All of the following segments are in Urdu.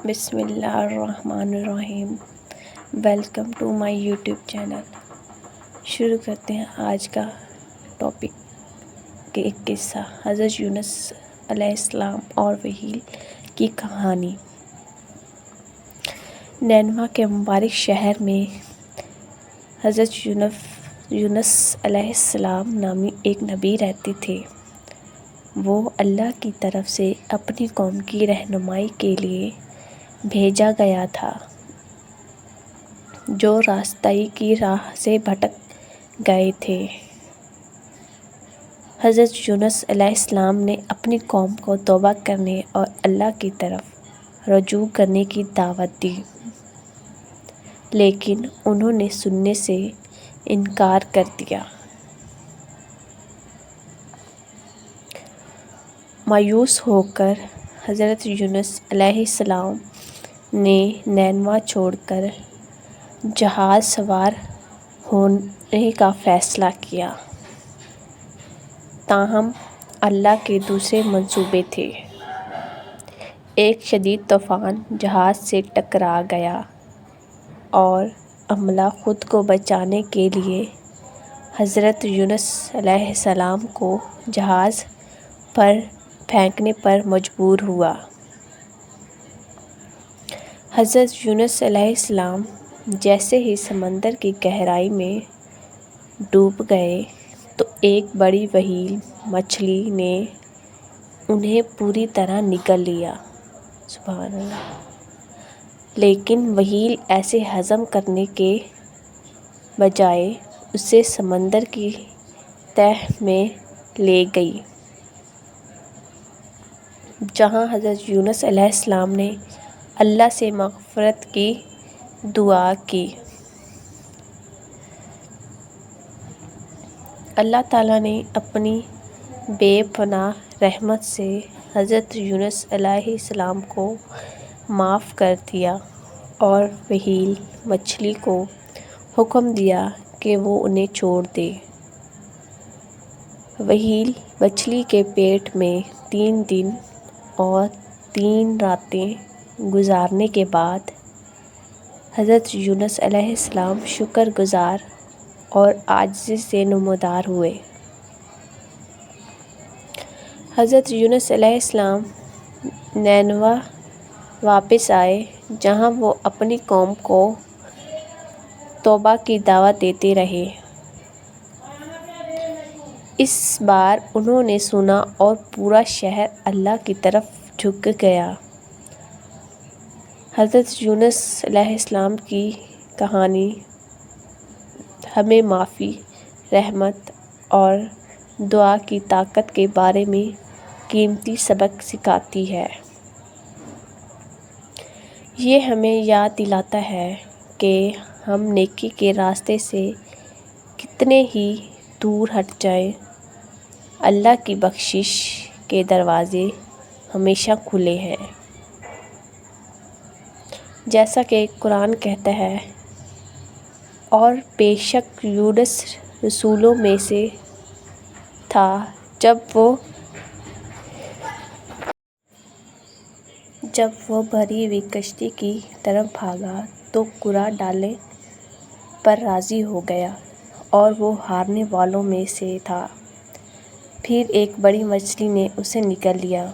بسم اللہ الرحمن الرحیم۔ Welcome to my YouTube channel. شروع کرتے ہیں آج کا ٹاپک کے ایک قصہ، حضرت یونس علیہ السلام اور وحیل کی کہانی۔ نینوا کے مبارک شہر میں حضرت یونس علیہ السلام نامی ایک نبی رہتے تھے۔ وہ اللہ کی طرف سے اپنی قوم کی رہنمائی کے لیے بھیجا گیا تھا، جو راستائی کی راہ سے بھٹک گئے تھے۔ حضرت یونس علیہ السلام نے اپنی قوم کو توبہ کرنے اور اللہ کی طرف رجوع کرنے کی دعوت دی، لیکن انہوں نے سننے سے انکار کر دیا۔ مایوس ہو کر حضرت یونس علیہ السلام نے نینوا چھوڑ کر جہاز سوار ہونے کا فیصلہ کیا، تاہم اللہ کے دوسرے منصوبے تھے۔ ایک شدید طوفان جہاز سے ٹکرا گیا اور عملہ خود کو بچانے کے لیے حضرت یونس علیہ السلام کو جہاز پر پھینکنے پر مجبور ہوا۔ حضرت یونس علیہ السلام جیسے ہی سمندر کی گہرائی میں ڈوب گئے تو ایک بڑی وحیل مچھلی نے انہیں پوری طرح نگل لیا۔ سبحان اللہ! لیکن وحیل اسے ہضم کرنے کے بجائے اسے سمندر کی تہہ میں لے گئی، جہاں حضرت یونس علیہ السلام نے اللہ سے مغفرت کی دعا کی۔ اللہ تعالیٰ نے اپنی بے پناہ رحمت سے حضرت یونس علیہ السلام کو معاف کر دیا اور وحیل مچھلی کو حکم دیا کہ وہ انہیں چھوڑ دے۔ وحیل مچھلی کے پیٹ میں 3 دن اور 3 راتیں گزارنے کے بعد حضرت یونس علیہ السلام شکر گزار اور عاجزی سے نمودار ہوئے۔ حضرت یونس علیہ السلام نینوا واپس آئے، جہاں وہ اپنی قوم کو توبہ کی دعوت دیتے رہے۔ اس بار انہوں نے سنا اور پورا شہر اللہ کی طرف جھک گیا۔ حضرت یونس علیہ السلام کی کہانی ہمیں معافی، رحمت اور دعا کی طاقت کے بارے میں قیمتی سبق سکھاتی ہے۔ یہ ہمیں یاد دلاتا ہے کہ ہم نیکی کے راستے سے کتنے ہی دور ہٹ جائیں، اللہ کی بخشش کے دروازے ہمیشہ کھلے ہیں۔ جیسا کہ قرآن کہتا ہے، اور بے شک یونس رسولوں میں سے تھا، جب وہ بھری ہوئی کشتی کی طرف بھاگا تو کرہ ڈالنے پر راضی ہو گیا اور وہ ہارنے والوں میں سے تھا۔ پھر ایک بڑی مچھلی نے اسے نگل لیا،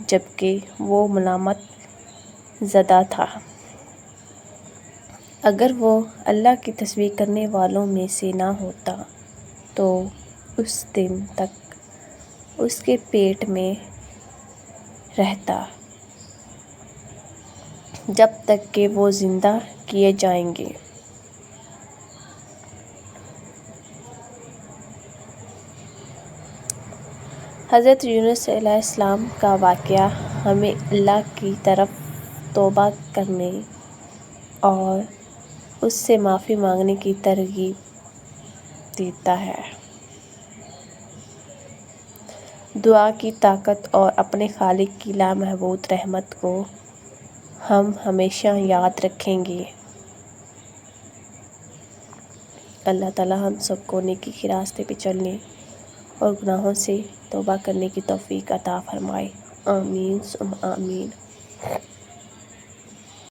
جبکہ وہ ملامت زدہ تھا۔ اگر وہ اللہ کی تسبیح کرنے والوں میں سے نہ ہوتا تو اس دن تک اس کے پیٹ میں رہتا، جب تک کہ وہ زندہ کیے جائیں گے۔ حضرت یونس علیہ السلام کا واقعہ ہمیں اللہ کی طرف توبہ کرنے اور اس سے معافی مانگنے کی ترغیب دیتا ہے۔ دعا کی طاقت اور اپنے خالق کی لامحدود رحمت کو ہم ہمیشہ یاد رکھیں گے۔ اللہ تعالیٰ ہم سب کو نیکی کے راستے پہ چلنے اور گناہوں سے توبہ کرنے کی توفیق عطا فرمائے۔ آمین ثم آمین۔